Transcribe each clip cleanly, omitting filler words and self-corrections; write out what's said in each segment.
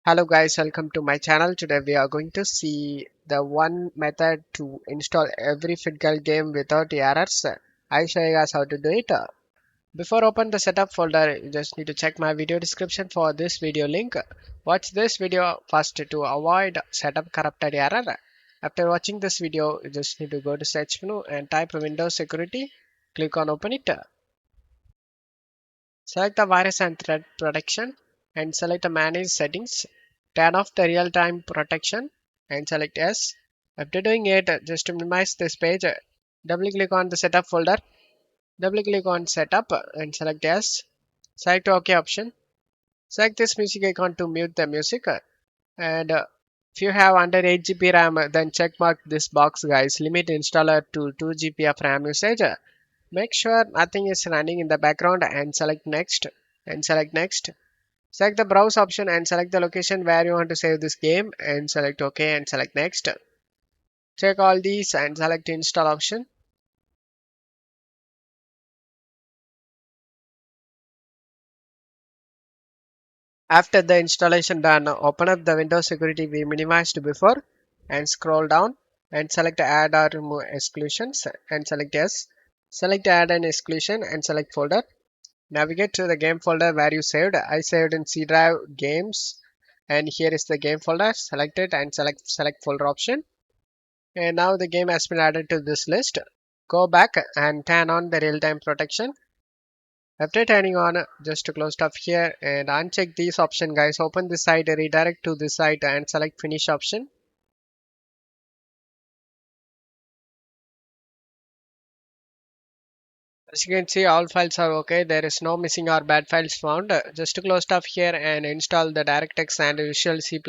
Hello guys, welcome to my channel. Today we are going to see the one method to install every FitGirl game without errors. I'll show you guys how to do it. Before open the setup folder, you just need to check my video description for this video link. Watch this video first to avoid setup corrupted error. After watching this video, you just need to go to search menu and type Windows Security. Click on open it. Select the virus and threat protection and select the manage settings. Turn off the real-time protection and select yes. After doing it, just to minimize this page, double click on the setup folder. Double click on setup and select yes. Select OK option. Select this music icon to mute the music. And if you have under 8 GB RAM, then check mark this box, guys. Limit installer to 2 GB of RAM usage. Make sure nothing is running in the background and select next and select next. Select the browse option and select the location where you want to save this game and select OK and select next. Check all these and select install option. After the installation done, open up the Windows security we minimized before and scroll down and select add or remove exclusions and select yes. Select add an exclusion and select folder. Navigate to the game folder where you saved. I saved in C drive games and here is the game folder. Select it and select folder option. And now the game has been added to this list. Go back and turn on the real-time protection. After turning on, just to close stuff here and uncheck these option, guys. Open this site, redirect to this site and select finish option. As you can see, all files are okay. There is no missing or bad files found. Just to close stuff here and install the DirectX and Visual C++.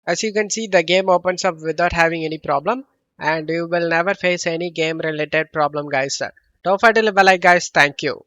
As you can see, the game opens up without having any problem and you will never face any game related problem, guys. Don't forget to leave a like, guys. Thank you.